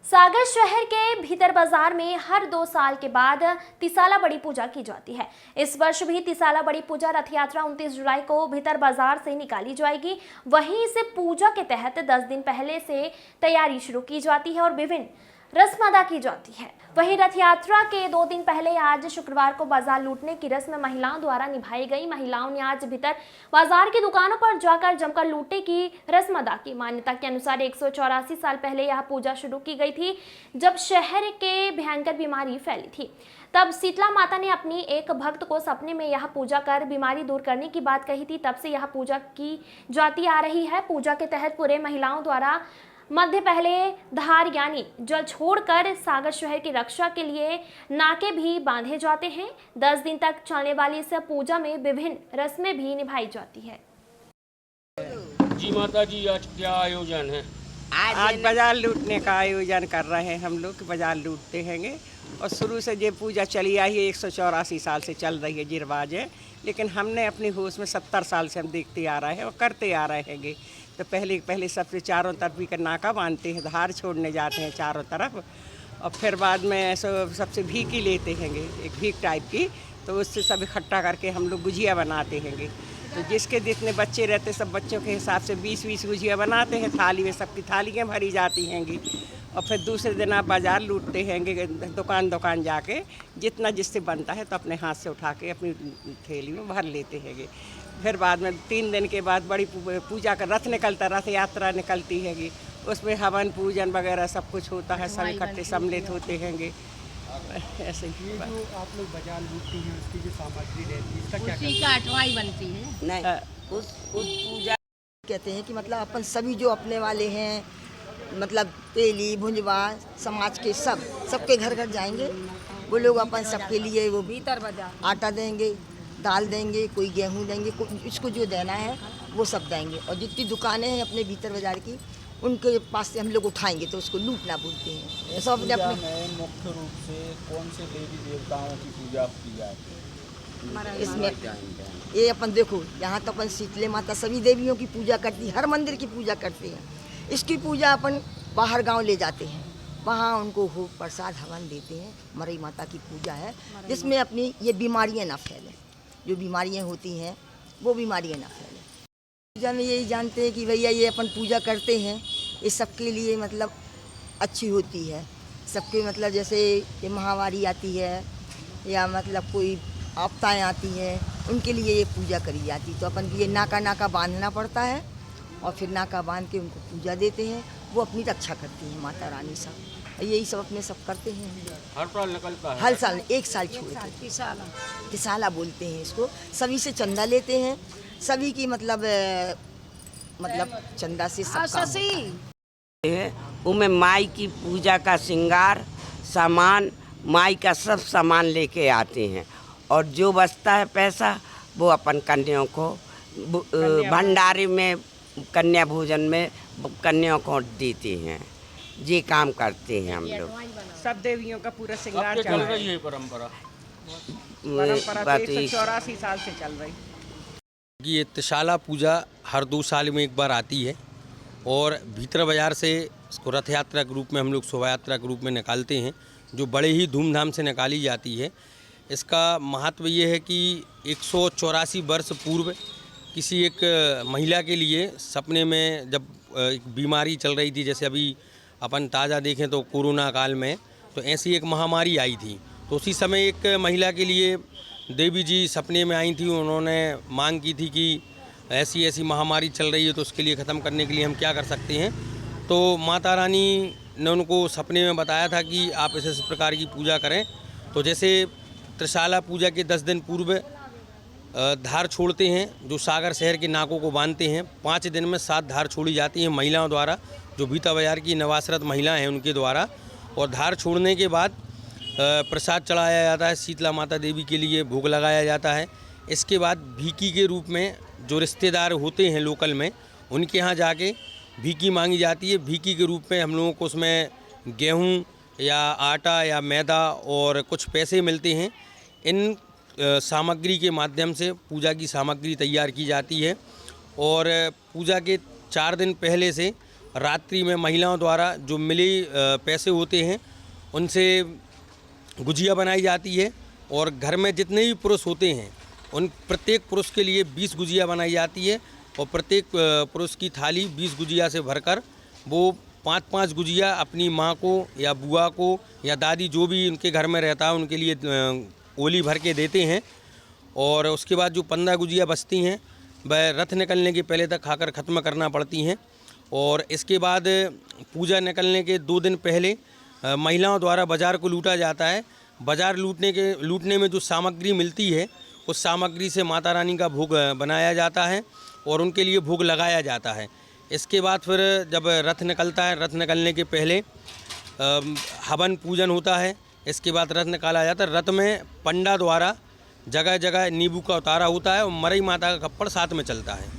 सागर शहर के भीतर बाजार में हर 2 साल के बाद तिसाला बड़ी पूजा की जाती है। इस वर्ष भी तिसाला बड़ी पूजा रथ यात्रा 29 जुलाई को भीतर बाजार से निकाली जाएगी। वहीं इस पूजा के तहत 10 दिन पहले से तैयारी शुरू की जाती है और विभिन्न रस्म अदा की जाती है। वहीं रथ यात्रा के 2 दिन पहले आज शुक्रवार को बाजार लूटने की रस्म महिलाओं द्वारा निभाई गई। महिलाओं ने आज भीतर बाजार की दुकानों पर जाकर जमकर लूटने की रस्म अदा की। मान्यता के अनुसार 184 साल पहले यह पूजा शुरू की गई थी, जब शहर के भयंकर बीमारी फैली थी। तब शीतला माता ने अपनी एक भक्त को सपने में यह पूजा कर बीमारी दूर करने की बात कही थी। तब से यह पूजा की जाती आ रही है। पूजा के तहत पूरे महिलाओं द्वारा मध्य पहले धार यानी जल छोड़कर सागर शहर की रक्षा के लिए नाके भी बांधे जाते हैं। 10 दिन तक चलने वाली इस पूजा में विभिन्न रस्में भी निभाई जाती है। जी माता जी, आज क्या आयोजन है? आज बाजार लूटने का आयोजन कर रहे हैं हम लोग। बाजार लूटते हैंगे और शुरू से ये पूजा चली आई है, 184 साल से चल रही है जी रिवाज है। लेकिन हमने अपनी होश में 70 साल से हम देखते आ रहे हैं और करते आ रहे हैंगे। तो पहले सबसे चारों तरफ भी नाका बांधते हैं, धार छोड़ने जाते हैं चारों तरफ, और फिर बाद में सबसे भीकी लेते हैंगे, एक भीख टाइप की। तो उससे सब इकट्ठा करके हम लोग गुजिया बनाते हैंगे। तो जिसके जितने बच्चे रहते सब बच्चों के हिसाब से 20-20 गुजिया बनाते हैं। थाली में सबकी थालियाँ भरी जाती हैंगी। और फिर दूसरे दिन आप बाज़ार लूटते हैंगे, दुकान जाके जितना जिससे बनता है तो अपने हाथ से उठा के अपनी थैली में भर लेते हैंगे। फिर बाद में 3 दिन के बाद बड़ी पूजा का रथ निकलता, रथ यात्रा निकलती हैगी। उसमें हवन पूजन वगैरह सब कुछ होता है, सब इकट्ठे सम्मिलित होते हैंगे। ऐसे ही जो आप लोग बाजार लूटती हैं उसकी जो सामग्री रहती है, इसका क्या उसी का अटवाई बनती है। नहीं, उस पूजा कहते हैं कि मतलब अपन सभी जो अपने वाले हैं, मतलब तेली भुंजवा समाज के सबके घर घर जाएंगे। वो लोग अपन सबके लिए वो भीतर बाजार आटा देंगे, दाल देंगे, कोई गेहूं देंगे, इसको जो देना है वो सब देंगे। और जितनी दुकानें हैं अपने भीतर बाजार की, उनके पास से हम लोग उठाएंगे तो उसको लूटना बोलते हैं। सब अपने अपने मुख्य रूप से कौन से देवी देवताओं की पूजा की जाती है? इसमें ये अपन देखो, यहाँ तो अपन शीतले माता सभी देवियों की पूजा करती है, हर मंदिर की पूजा करते हैं। इसकी पूजा अपन बाहर गांव ले जाते हैं, वहाँ उनको भोग प्रसाद हवन देते हैं। मरई माता की पूजा है जिसमें अपनी ये बीमारियाँ ना फैलें, जो बीमारियाँ होती हैं वो बीमारियाँ ना फैलें। पूजा में यही जानते हैं कि भैया ये अपन पूजा करते हैं, ये सबके लिए मतलब अच्छी होती है। सबके मतलब जैसे ये महामारी आती है या मतलब कोई आपदाएँ आती हैं, उनके लिए ये पूजा करी जाती। तो अपन ये नाका बांधना पड़ता है और फिर नाका बांध के उनको पूजा देते हैं। वो अपनी रक्षा करती हैं माता रानी सब। यही सब अपने सब करते हैं। हर साल निकलता है? हर साल, 1 साल छोड़ के तिसाला बोलते हैं इसको। सभी से चंदा लेते हैं, सभी की मतलब चंदा से सब उनमें माई की पूजा का श्रृंगार सामान, माई का सब सामान लेके आते हैं। और जो बचता है पैसा वो अपन कन्याओं को भंडारे में, कन्या भोजन में कन्याओं को देते हैं। ये काम करते हैं हम लोग। सब देवियों का पूरा श्रृंगार चल रही है परंपरा 184 साल से चल रही। ये तिसाला पूजा हर 2 साल में एक बार आती है और भीतर बाजार से इसको रथ यात्रा के रूप में हम लोग शोभा यात्रा के रूप में निकालते हैं, जो बड़े ही धूमधाम से निकाली जाती है। इसका महत्व ये है कि 184 वर्ष पूर्व किसी एक महिला के लिए सपने में जब एक बीमारी चल रही थी, जैसे अभी अपन ताज़ा देखें तो कोरोना काल में, तो ऐसी एक महामारी आई थी। तो उसी समय एक महिला के लिए देवी जी सपने में आई थी। उन्होंने मांग की थी कि ऐसी ऐसी महामारी चल रही है तो उसके लिए ख़त्म करने के लिए हम क्या कर सकते हैं। तो माता रानी ने उनको सपने में बताया था कि आप इस प्रकार की पूजा करें। तो जैसे त्रिशाला पूजा के 10 दिन पूर्व धार छोड़ते हैं, जो सागर शहर के नाकों को बांधते हैं। 5 दिन में 7 धार छोड़ी जाती हैं महिलाओं द्वारा, जो भीतर बाजार की नवासरत महिलाएं हैं उनके द्वारा। और धार छोड़ने के बाद प्रसाद चढ़ाया जाता है, शीतला माता देवी के लिए भोग लगाया जाता है। इसके बाद भीकी के रूप में जो रिश्तेदार होते हैं लोकल में, उनके यहाँ जाके भीकी मांगी जाती है। भीकी के रूप में हम लोगों को उसमें गेहूँ या आटा या मैदा और कुछ पैसे मिलते हैं। इन सामग्री के माध्यम से पूजा की सामग्री तैयार की जाती है और पूजा के 4 दिन पहले से रात्रि में महिलाओं द्वारा जो मिले पैसे होते हैं उनसे गुजिया बनाई जाती है और घर में जितने भी पुरुष होते हैं उन प्रत्येक पुरुष के लिए 20 गुजिया बनाई जाती है और प्रत्येक पुरुष की थाली 20 गुजिया से भरकर वो 5-5 गुजिया अपनी माँ को या बुआ को या दादी जो भी उनके घर में रहता है उनके लिए ओली भर के देते हैं। और उसके बाद जो 15 गुजिया बचती हैं वह रथ निकलने के पहले तक खाकर ख़त्म करना पड़ती हैं। और इसके बाद पूजा निकलने के 2 दिन पहले महिलाओं द्वारा बाज़ार को लूटा जाता है। बाज़ार लूटने में जो सामग्री मिलती है उस सामग्री से माता रानी का भोग बनाया जाता है और उनके लिए भोग लगाया जाता है। इसके बाद फिर जब रथ निकलता है, रथ निकलने के पहले हवन पूजन होता है। इसके बाद रथ निकाला जाता है। रथ में पंडा द्वारा जगह जगह नींबू का उतारा होता है और मरई माता का खप्पड़ साथ में चलता है।